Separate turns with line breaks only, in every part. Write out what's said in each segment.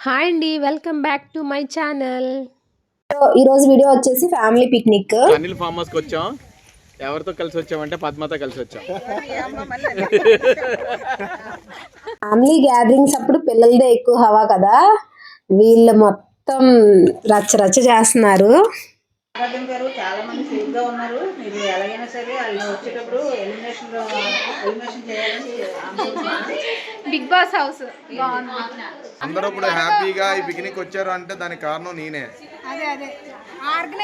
Hi అండి, welcome back to my channel.
ఈ రోజు వీడియో వచ్చేసి family picnic.
Anil farm house కి వచ్చాం. ఎవరితో కలిసి వచ్చామంటే పద్మతో కలిసి వచ్చాం.
ఫ్యామిలీ గ్యాదరింగ్స్ అప్పుడు పిల్లలదే ఎక్కువ హవా కదా, వీళ్ళు మొత్తం రచ్చ చేస్తున్నారు.
చాలా మంది సేఫ్ గా ఉన్నారు. మీరు ఎలాగైనా సరే వాళ్ళు వచ్చేటప్పుడు ఎలిమినేషన్ చేయాలని
బిగ్ బాస్ హౌస్
అందరూ ఇప్పుడు హ్యాపీగా ఈ పిక్నిక్ వచ్చారు అంటే దానికి కారణం నేనే.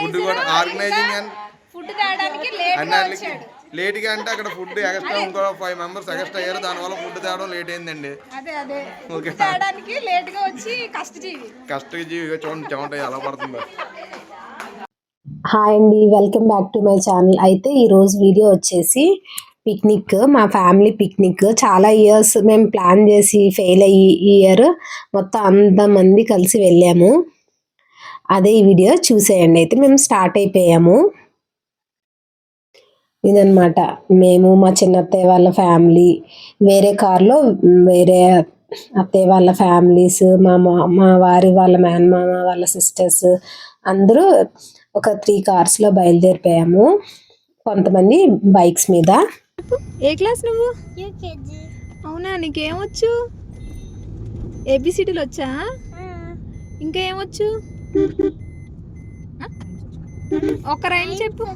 ఫుడ్ కూడా ఆర్గనైజింగ్ అండ్
ఫుడ్ తేడానికి
లేట్ గా అంటే అక్కడ ఫుడ్ ఎక్స్ట్రా ఇంకో 5 మెంబర్స్ ఎక్స్ట్రా అయ్యారు, దానివల్ల ఫుడ్ తేవడం లేట్ అయిందండి. కష్టజీవి చూడండి చెమట ఎలా పడుతుందో.
హాయ్ అండి, welcome back to my channel. అయితే ఈరోజు వీడియో వచ్చేసి పిక్నిక్, మా ఫ్యామిలీ పిక్నిక్. చాలా ఇయర్స్ మేము ప్లాన్ చేసి ఫెయిల్ అయ్యి ఈ ఇయర్ మొత్తం అంతమంది కలిసి వెళ్ళాము. అదే ఈ వీడియో చూసేయండి. అయితే మేము స్టార్ట్ అయిపోయాము. ఇదన్నమాట, మేము మా చిన్నత్తయ్య వాళ్ళ ఫ్యామిలీ, వేరే కార్లో వేరే అత్తయ్య వాళ్ళ ఫ్యామిలీస్, మా వారి వాళ్ళ మేనమామ వాళ్ళ సిస్టర్స్ అందరూ ఒక 3 కార్స్లో బయలుదేరిపోయాము. కొంతమంది బైక్స్ మీద.
ఏ క్లాస్ నువ్వు? అవునా, నీకేమొచ్చు? ఏబిసిడీలు వచ్చా? ఇంకా ఏమొచ్చు? ఒక రైమ్ చెప్పు.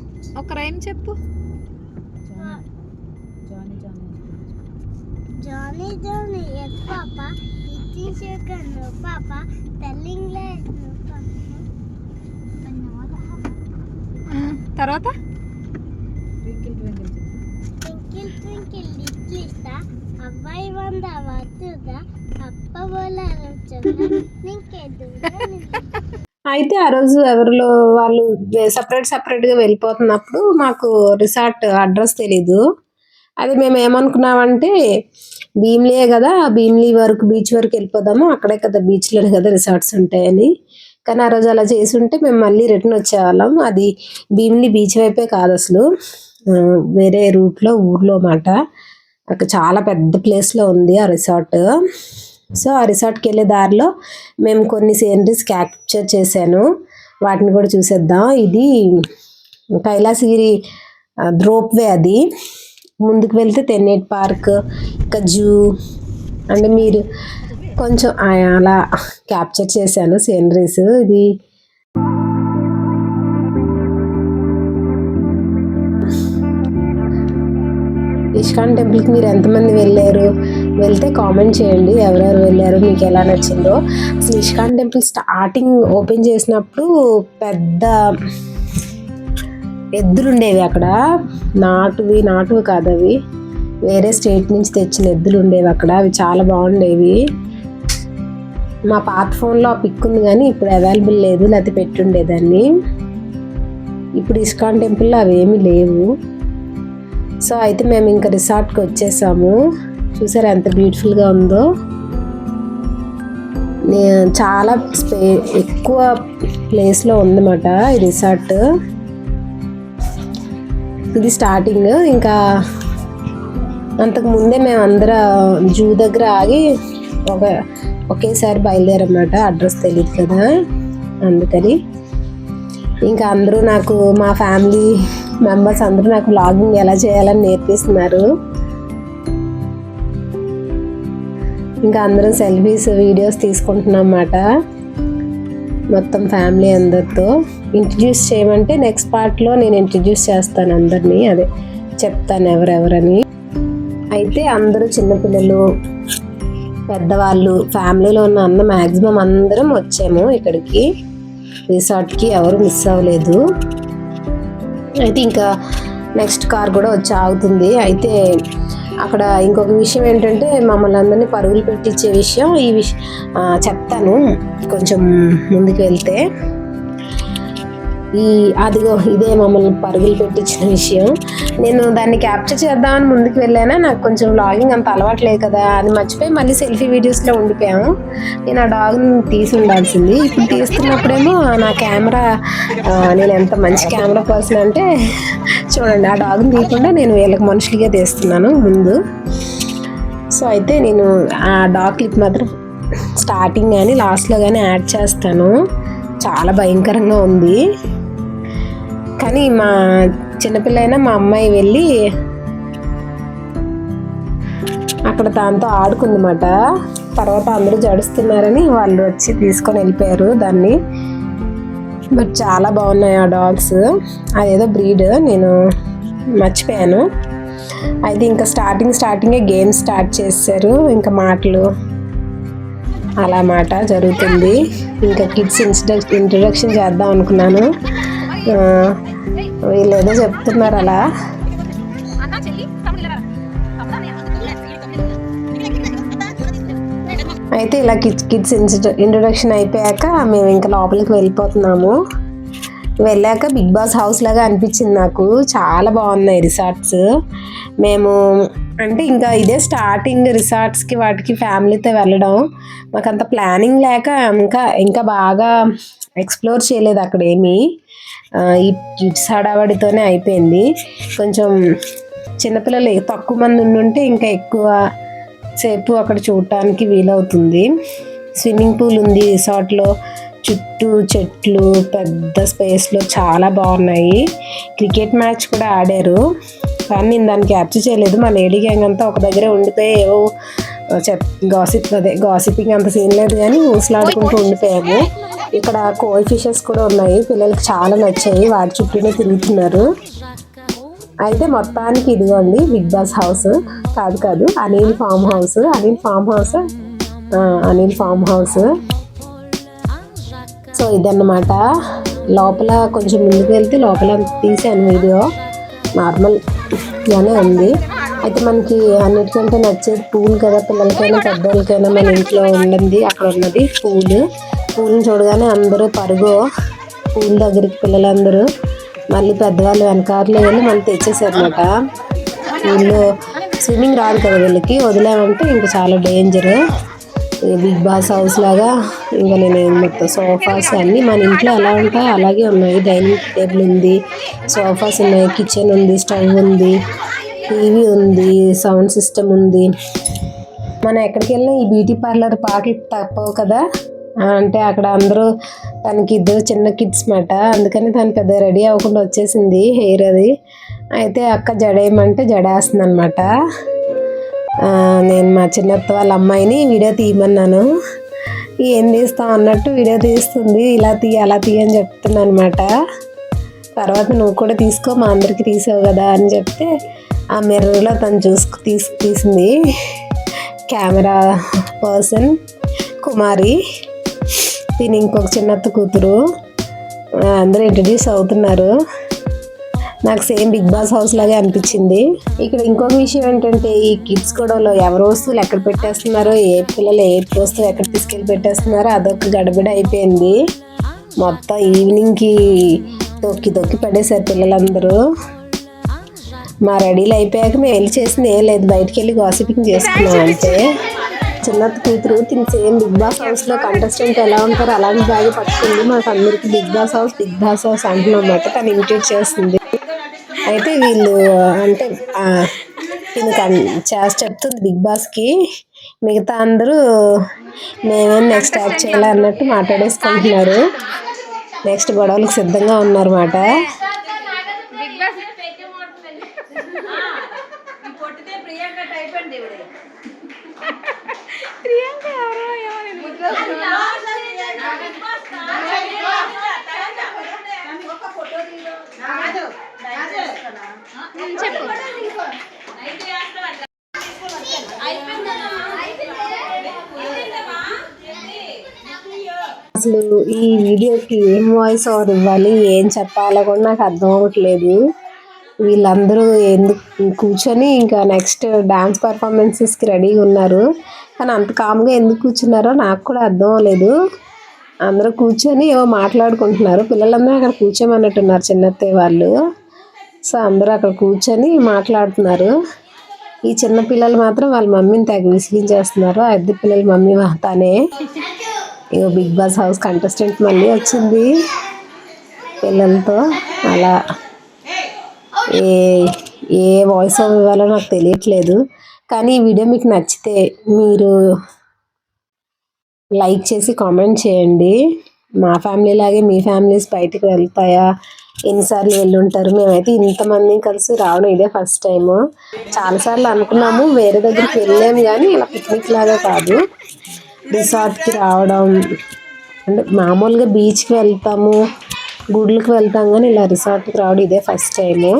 Johnny, yes, Papa. Eating chicken, no, Papa. Telling lies, no, Papa.
తర్వాత
Twinkle, twinkle, little star. అబ్బాయి వంద వద్దుగా అప్ప బోలారుచుందా నింకే దూరం.
అయితే ఆ రోజు ఎవరిలో వాళ్ళు సపరేట్గా వెళ్ళిపోతున్నప్పుడు మాకు రిసార్ట్ అడ్రస్ తెలీదు. అది మేము ఏమనుకున్నామంటే భీమిలీ కదా, భీమిలీ వరకు బీచ్ వరకు వెళ్ళిపోదాము, అక్కడే కదా బీచ్లోనే కదా రిసార్ట్స్ ఉంటాయని. కానీ ఆ రోజు అలా చేసి ఉంటే మేము మళ్ళీ రిటర్న్ వచ్చేవాళ్ళం. అది భీమిలీ బీచ్ వైపే కాదు, అసలు వేరే రూట్లో ఊర్లో మాట. అక్కడ చాలా పెద్ద ప్లేస్లో ఉంది ఆ రిసార్ట్. సో ఆ రిసార్ట్కి వెళ్ళే దారిలో మేము కొన్ని సీనరీస్ క్యాప్చర్ చేశాను, వాటిని కూడా చూసేద్దాం. ఇది కైలాసగిరి రోప్వే, అది ముందుకు వెళ్తే తెన్నేటి పార్క్, ఇంకా జూ. అంటే మీరు కొంచెం అలా క్యాప్చర్ చేశాను సీనరీస్. ఇది ఇస్కాన్ టెంపుల్కి మీరు ఎంతమంది వెళ్తే కామెంట్ చేయండి, ఎవరెవరు వెళ్ళారు, మీకు ఎలా నచ్చిందో. అసలు ఇస్కాన్ టెంపుల్ స్టార్టింగ్ ఓపెన్ చేసినప్పుడు పెద్ద ఎద్దులు ఉండేవి అక్కడ. నాటువి కాదు, అవి వేరే స్టేట్ నుంచి తెచ్చిన ఎద్దులు ఉండేవి అక్కడ. అవి చాలా బాగుండేవి. మా పాత ఫోన్లో ఆ పిక్ ఉంది కానీ ఇప్పుడు అవైలబుల్ లేదు, లేకపోతే పెట్టుండేదాన్ని. ఇప్పుడు ఇస్కాన్ టెంపుల్లో అవేమీ లేవు. సో అయితే మేము ఇంకా రిసార్ట్కి వచ్చేసాము. చూసారా ఎంత బ్యూటిఫుల్గా ఉందో. చాలా ఎక్కువ ప్లేస్లో ఉందన్నమాట ఈ రిసార్ట్. ఇది స్టార్టింగ్. ఇంకా అంతకు ముందే మేము అందరం జూ దగ్గర ఆగి ఒకేసారి బయలుదేరన్నమాట. అడ్రస్ తెలియదు కదా అందుకని. ఇంకా అందరూ నాకు, మా ఫ్యామిలీ మెంబర్స్ అందరూ నాకు వ్లాగింగ్ ఎలా చేయాలని నేర్పిస్తున్నారు. ఇంకా అందరం సెల్ఫీస్ వీడియోస్ తీసుకుంటున్నాం అన్నమాట. మొత్తం ఫ్యామిలీ అందరితో ఇంట్రడ్యూస్ చేయమంటే నెక్స్ట్ పార్ట్లో నేను ఇంట్రడ్యూస్ చేస్తాను అందరినీ, అదే చెప్తాను ఎవరెవరని. అయితే అందరూ చిన్నపిల్లలు, పెద్దవాళ్ళు, ఫ్యామిలీలో ఉన్న మ్యాక్సిమం అందరం వచ్చాము ఇక్కడికి రిసార్ట్కి. ఎవరు మిస్ అవ్వలేదు. అయితే ఇంకా నెక్స్ట్ కార్ కూడా వచ్చి ఆగుతుంది. అయితే అక్కడ ఇంకొక విషయం ఏంటంటే మమ్మల్ని అందరినీ పరుగులు పెట్టించే విషయం. చెప్తాను కొంచెం ముందుకు వెళ్తే. అదిగో ఇదే మమ్మల్ని పరుగులు పెట్టించిన విషయం. నేను దాన్ని క్యాప్చర్ చేద్దామని ముందుకు వెళ్ళానా, నాకు కొంచెం వ్లాగింగ్ అంత అలవాట్లేదు కదా, అది మర్చిపోయి మళ్ళీ సెల్ఫీ వీడియోస్లో ఉండిపోయాము. నేను ఆ డాగ్ని తీసి ఉండాల్సింది. ఇప్పుడు తీస్తున్నప్పుడేమో నా కెమెరా, నేను ఎంత మంచి కెమెరా పర్సన్ అంటే చూడండి, ఆ డాగ్ని తీయకుండా నేను వీళ్ళకి మనుషులుగా తీస్తున్నాను ముందు. సో అయితే నేను ఆ డాగ్ క్లిప్ మాత్రం స్టార్టింగ్ కానీ లాస్ట్లో కానీ యాడ్ చేస్తాను. చాలా భయంకరంగా ఉంది. కానీ మా చిన్నపిల్ల అయినా మా అమ్మాయి వెళ్ళి అక్కడ దాంతో ఆడుకుందన్నమాట. తర్వాత అందరూ జడుస్తున్నారని వాళ్ళు వచ్చి తీసుకొని వెళ్ళిపోయారు దాన్ని. బట్ చాలా బాగున్నాయి ఆ డాగ్స్. అదేదో బ్రీడ్ నేను మర్చిపోయాను. అయితే ఇంకా స్టార్టింగే గేమ్ స్టార్ట్ చేశారు. ఇంకా మాటలు అలా మాట జరుగుతుంది. ఇంకా కిడ్స్ ఇంట్రడక్షన్ చేద్దాం అనుకున్నాను. వీళ్ళు ఏదో చెప్తున్నారు అలా. అయితే ఇలా కిడ్స్ ఇంట్రొడక్షన్ అయిపోయాక మేము ఇంకా లోపలికి వెళ్ళిపోతున్నాము. వెళ్ళాక బిగ్ బాస్ హౌస్ లాగా అనిపించింది నాకు. చాలా బాగున్నాయి రిసార్ట్స్. మేము అంటే ఇంకా ఇదే స్టార్టింగ్ రిసార్ట్స్కి వాటికి ఫ్యామిలీతో వెళ్ళడం. మాకు అంత ప్లానింగ్ లేక ఇంకా బాగా ఎక్స్ప్లోర్ చేయలేదు అక్కడ ఏమీ. ఈ కిడ్స్ హడావడితోనే అయిపోయింది. కొంచెం చిన్నపిల్లలు తక్కువ మంది ఉండుంటే ఇంకా ఎక్కువ సేపు అక్కడ చూడటానికి వీలవుతుంది. స్విమ్మింగ్ పూల్ ఉంది రిసార్ట్లో. చుట్టూ చెట్లు, పెద్ద స్పేస్లో చాలా బాగున్నాయి. క్రికెట్ మ్యాచ్ కూడా ఆడారు. కానీ నేను దాన్ని క్యాప్చర్ చేయలేదు. మా లేడీ గ్యాంగ్ అంతా ఒక దగ్గరే ఉండిపోయి ఏవో గాసిపింగ్ అంత సీన్ లేదు కానీ ఊసలాడుకుంటూ ఉండిపోయాము. ఇక్కడ కోయి ఫిషెస్ కూడా ఉన్నాయి. పిల్లలకి చాలా నచ్చాయి. వాటి చుట్టూనే తిరుగుతున్నారు. అయితే మొత్తానికి ఇదిగోండి బిగ్ బాస్ హౌస్. కాదు అనిల్ ఫామ్ హౌస్. సో ఇదన్నమాట. లోపల కొంచెం ముందుకు వెళ్తే లోపల తీసాను వీడియో. నార్మల్గానే ఉంది. అయితే మనకి అన్నిటికంటే నచ్చేది పూల్ కదా. పిల్లలకైనా పెద్దవాళ్ళకైనా మన ఇంట్లో ఉండింది అక్కడ ఉన్నది పూల్ని చూడగానే అందరూ పరుగు పూల్ దగ్గరికి పిల్లలందరూ. మళ్ళీ పెద్దవాళ్ళు వెనకారులో వెళ్ళి మళ్ళీ తెచ్చేసారనమాట. వీళ్ళు స్విమ్మింగ్ రాదు కదా వీళ్ళకి. వదిలేమంటే ఇంకా చాలా డేంజర్. బిగ్ బాస్ హౌస్ లాగా ఇంకా నేను మొత్తం సోఫాస్ అన్నీ మన ఇంట్లో ఎలా ఉంటాయో అలాగే ఉన్నాయి. డైనింగ్ టేబుల్ ఉంది, సోఫాస్ ఉన్నాయి, కిచెన్ ఉంది, స్టవ్ ఉంది, టీవీ ఉంది, సౌండ్ సిస్టమ్ ఉంది. మనం ఎక్కడికి వెళ్ళినా ఈ బ్యూటీ పార్లర్ పాటలు తప్పవు కదా. అంటే అక్కడ అందరూ తనకి ఇద్దరు చిన్న కిడ్స్ మాట. అందుకని తను పెద్ద రెడీ అవ్వకుండా వచ్చేసింది హెయిర్ అది. అయితే అక్క జడేయమంటే జడేస్తుంది అనమాట. నేను మా చిన్నత్త వాళ్ళ అమ్మాయిని వీడియో తీయమన్నాను. ఏం తీస్తాం అన్నట్టు వీడియో తీస్తుంది. ఇలా తీయ అలా తీయ అని చెప్తున్నాను అనమాట. తర్వాత నువ్వు కూడా తీసుకో, మా అందరికి తీసావు కదా అని చెప్తే ఆ మిర్రర్లో తను తీసింది. కెమెరా పర్సన్ కుమారి, దీని ఇంకొక చిన్నత్త కూతురు. అందరూ ఇంట్రడ్యూస్ అవుతున్నారు. నాకు సేమ్ బిగ్ బాస్ హౌస్ లాగే అనిపించింది. ఇక్కడ ఇంకొక విషయం ఏంటంటే ఈ కిడ్స్ గొడవలో ఎవరి వస్తువులు ఎక్కడ పెట్టేస్తున్నారో, ఏ పిల్లలు ఏ వస్తువు ఎక్కడ తీసుకెళ్ళి పెట్టేస్తున్నారో అదొక గడబిడ అయిపోయింది. మొత్తం ఈవినింగ్కి తొక్కి పడేశారు పిల్లలందరూ. మా రెడీలు అయిపోయాక మేము వెళ్ళి చేసింది ఏం లేదు, బయటికి వెళ్ళి గాసిపింగ్ చేసుకున్నాం అంతే. చిన్నత్త కూతురు తిని సేమ్ బిగ్ బాస్ హౌస్లో కంటెస్టెంట్ ఎలా ఉంటారో అలాంటి బ్యాగ్ పట్టుకుంది. మాకు అందరికి బిగ్ బాస్ హౌస్ అంటున్నాం అన్నమాట. తను ఇమిటేట్ చేస్తుంది. అయితే వీళ్ళు అంటే చెప్తుంది బిగ్ బాస్కి. మిగతా అందరూ మేమేం నెక్స్ట్ యాక్ట్ చేయాలి అన్నట్టు మాట్లాడేసుకుంటున్నారు. నెక్స్ట్ గొడవలకు సిద్ధంగా ఉన్నారన్నమాట. అసలు ఈ వీడియోకి ఏం వాయిస్ ఓవర్ ఇవ్వాలి, ఏం చెప్పాలో కూడా నాకు అర్థం అవ్వట్లేదు. వీళ్ళందరూ ఎందుకు కూర్చొని ఇంకా నెక్స్ట్ డాన్స్ పర్ఫార్మెన్సెస్కి రెడీగా ఉన్నారు. కానీ అంత కామ్గా ఎందుకు కూర్చున్నారో నాకు కూడా అర్థం అవ్వలేదు. అందరూ కూర్చొని ఏవో మాట్లాడుకుంటున్నారు. పిల్లలందరూ అక్కడ కూర్చోమన్నట్టున్నారు చిన్నత్తయ్య వాళ్ళు. సో అందరూ అక్కడ కూర్చొని మాట్లాడుతున్నారు. ఈ చిన్న పిల్లలు మాత్రం వాళ్ళ మమ్మీని తెగ విసిగించేస్తున్నారు. ఆ ఇద్దరు పిల్లల మమ్మీ తనే. ఇగో బిగ్ బాస్ హౌస్ కంటెస్టెంట్ మళ్ళీ వచ్చింది పిల్లలతో. అలా ఏ వాయిస్ ఓవర్ ఇవ్వాలో నాకు తెలియట్లేదు. కానీ ఈ వీడియో మీకు నచ్చితే మీరు లైక్ చేసి కామెంట్ చేయండి. మా ఫ్యామిలీ లాగే మీ ఫ్యామిలీస్ బయటికి వెళ్తాయా, ఎన్నిసార్లు వెళ్ళుంటారు? మేమైతే ఇంతమంది కలిసి రావడం ఇదే ఫస్ట్ టైము. చాలాసార్లు అనుకున్నాము వేరే దగ్గరికి వెళ్ళాము, కానీ ఇలా పిక్నిక్ లాగా కాదు, రిసార్ట్కి రావడం. అంటే మామూలుగా బీచ్కి వెళ్తాము, గుడ్లకు వెళ్తాం, కానీ ఇలా రిసార్ట్కి రావడం ఇదే ఫస్ట్ టైము.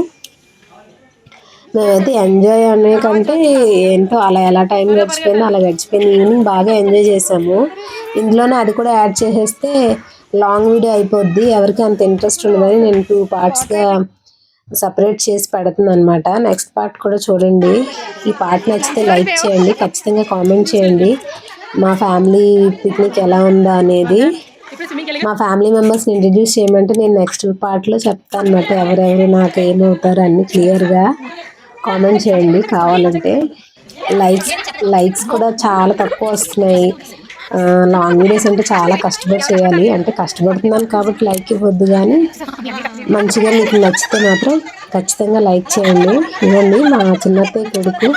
మేమైతే ఎంజాయ్ అనే కంటే ఏంటో అలా ఎలా టైం గడిచిపోయిందో అలా గడిచిపోయింది. ఈవినింగ్ బాగా ఎంజాయ్ చేసాము. ఇందులోనే అది కూడా యాడ్ చేసేస్తే లాంగ్ వీడియో అయిపోద్ది, ఎవరికి అంత ఇంట్రెస్ట్ ఉండదని నేను 2 పార్ట్స్గా సపరేట్ చేసి పెడుతుంది అనమాట. నెక్స్ట్ పార్ట్ కూడా చూడండి. ఈ పార్ట్ నచ్చితే లైక్ చేయండి, ఖచ్చితంగా కామెంట్ చేయండి మా ఫ్యామిలీ పిక్నిక్ ఎలా ఉందా అనేది. మా ఫ్యామిలీ మెంబర్స్ని ఇంట్రడ్యూస్ చేయమంటే నేను నెక్స్ట్ పార్ట్లో చెప్తాను అనమాట, ఎవరెవరు నాకు ఏమవుతారు అన్నీ క్లియర్గా కామెంట్ చేయండి. కావాలంటే లైక్స్ కూడా చాలా తక్కువ వస్తున్నాయి. లాంగ్ వీడియోస్ అంటే చాలా కష్టపడి చేయాలి, అంటే కష్టపడుతున్నాను కాబట్టి లైక్ ఇవ్వద్దు, కానీ మంచిగా మీకు నచ్చితే మాత్రం ఖచ్చితంగా లైక్ చేయండి. ఇవ్వండి మా చిన్నత్తయ్య కొడుకు,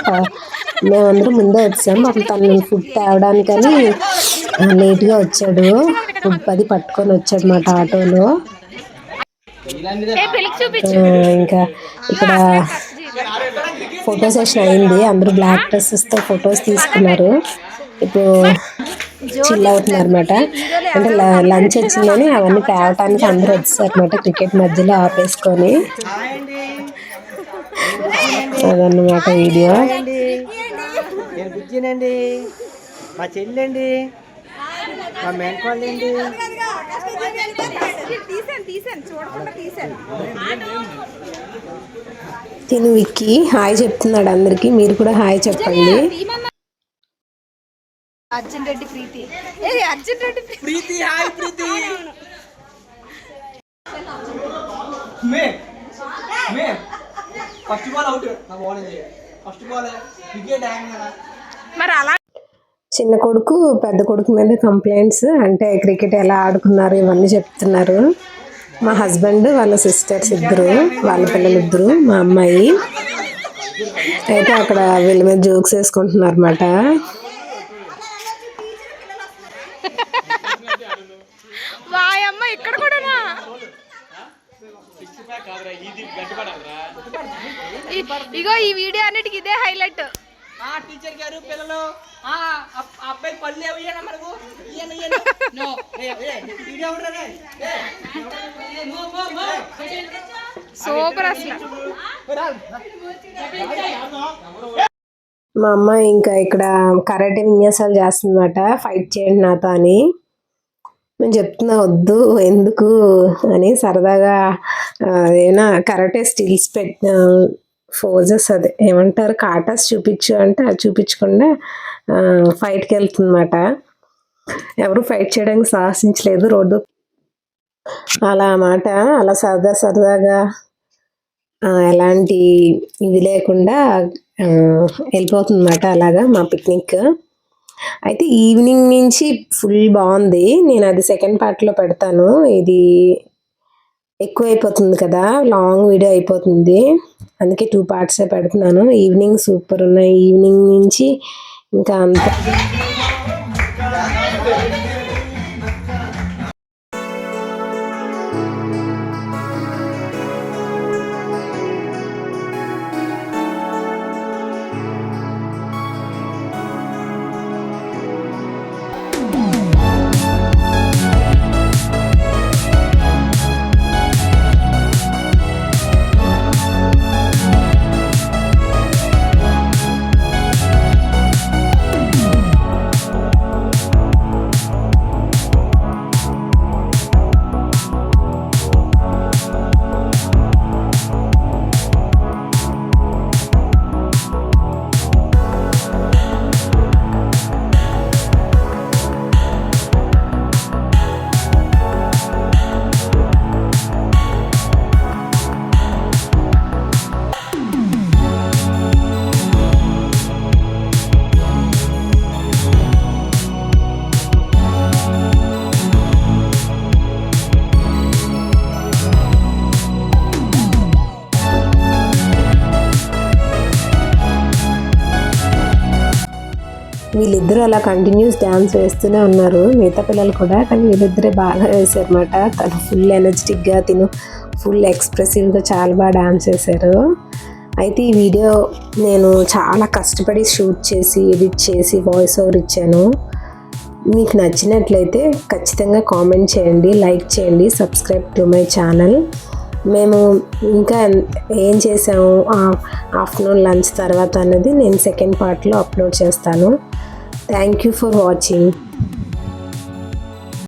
మేమందరం ముందే వచ్చాము. అప్పుడు తను ఫుడ్ తేవడానికని లేట్గా వచ్చాడు, ఫుడ్ 10 పట్టుకొని వచ్చాడు మాట ఆటోలో. ఇంకా ఇక్కడ ఫోటో సెషన్ అయింది, అందరూ బ్లాక్ డ్రెస్సెస్తో ఫొటోస్ తీసుకున్నారు. ఇప్పుడు చిల్ అవుతున్నారు అనమాట. అంటే లంచ్ వచ్చిందని అవన్నీ తేవటానికి అందరూ వచ్చేసారు అనమాట, క్రికెట్ మధ్యలో ఆపేసుకొని. అదన్నమాట వీడియో.
నేను బుజ్జినండి, మా చెల్లండి, మా మేనకోళ్ళండి.
తిను విక్కీ హాయ్ చెప్తున్నాడు అందరికి, మీరు కూడా హాయ్ చెప్పండి.
అర్జున్ రెడ్డి ప్రీతి,
ప్రీతి హాయ్ ప్రీతి. ఫస్ట్ బాల్ అవుట్, నా బాల్ ఫస్ట్ బాల్ వికెట్
మరి అలా
చిన్న కొడుకు పెద్ద కొడుకు మీద కంప్లైంట్స్, అంటే క్రికెట్ ఎలా ఆడుకున్నారు ఇవన్నీ చెప్తున్నారు. మా హస్బెండ్ వాళ్ళ సిస్టర్స్ ఇద్దరు, వాళ్ళ పిల్లలు ఇద్దరు, మా అమ్మాయి అయితే అక్కడ వీళ్ళ మీద జోక్స్ వేసుకుంటున్నారు అన్నమాట.
వాయమ్మ ఇక్కడ కూడానా? ఇగో ఈ వీడియో అన్నిటికి ఇదే హైలైట్.
టీచర్ గారు పిల్లలు అబ్బాయి పళ్ళు ఏమయ్యానా మనకు
సూపర్ అసలు.
మా అమ్మాయి ఇంకా ఇక్కడ కరాటే విన్యాసాలు చేస్తుందన్నమాట, ఫైట్ చేయండి నాతో అని. నేను చెప్తున్నా వద్దు ఎందుకు అని, సరదాగా ఏమైనా కరాటే స్టిల్స్ ఫోజెస్ అదే ఏమంటారు కాటాస్ చూపించు అంటే అది చూపించకుండా ఫైట్కి వెళ్తుందన్నమాట. ఎవరు ఫైట్ చేయడానికి సాహసించలేదు రోడ్డు అలా అన్నమాట. అలా సరదాగా ఎలాంటి ఇది లేకుండా వెళ్ళిపోతుందన్నమాట అలాగా మా పిక్నిక్. అయితే ఈవినింగ్ నుంచి ఫుల్ బాగుంది. నేను అది సెకండ్ పార్ట్లో పెడతాను, ఇది ఎక్కువ అయిపోతుంది కదా, లాంగ్ వీడియో అయిపోతుంది, అందుకే 2 పార్ట్సే పెడుతున్నాను. ఈవినింగ్ సూపర్ ఉన్నాయి, ఈవినింగ్ నుంచి ఇంకా అంత వీళ్ళిద్దరూ అలా కంటిన్యూస్ డ్యాన్స్ వేస్తూనే ఉన్నారు, మిగతా పిల్లలు కూడా. కానీ వీళ్ళిద్దరే బాగా వేశారన్నమాట. తను ఫుల్ ఎనర్జెటిక్గా, తిను ఫుల్ ఎక్స్ప్రెసివ్గా చాలా బాగా డ్యాన్స్ చేశారు. అయితే ఈ వీడియో నేను చాలా కష్టపడి షూట్ చేసి, ఎడిట్ చేసి, వాయిస్ ఓవర్ ఇచ్చాను. మీకు నచ్చినట్లయితే ఖచ్చితంగా కామెంట్ చేయండి, లైక్ చేయండి, సబ్స్క్రైబ్ టు మై ఛానల్. మేము ఇంకా ఏం చేసాము ఆఫ్టర్నూన్ లంచ్ తర్వాత అన్నది నేను సెకండ్ పార్ట్లో అప్లోడ్ చేస్తాను. Thank you for watching.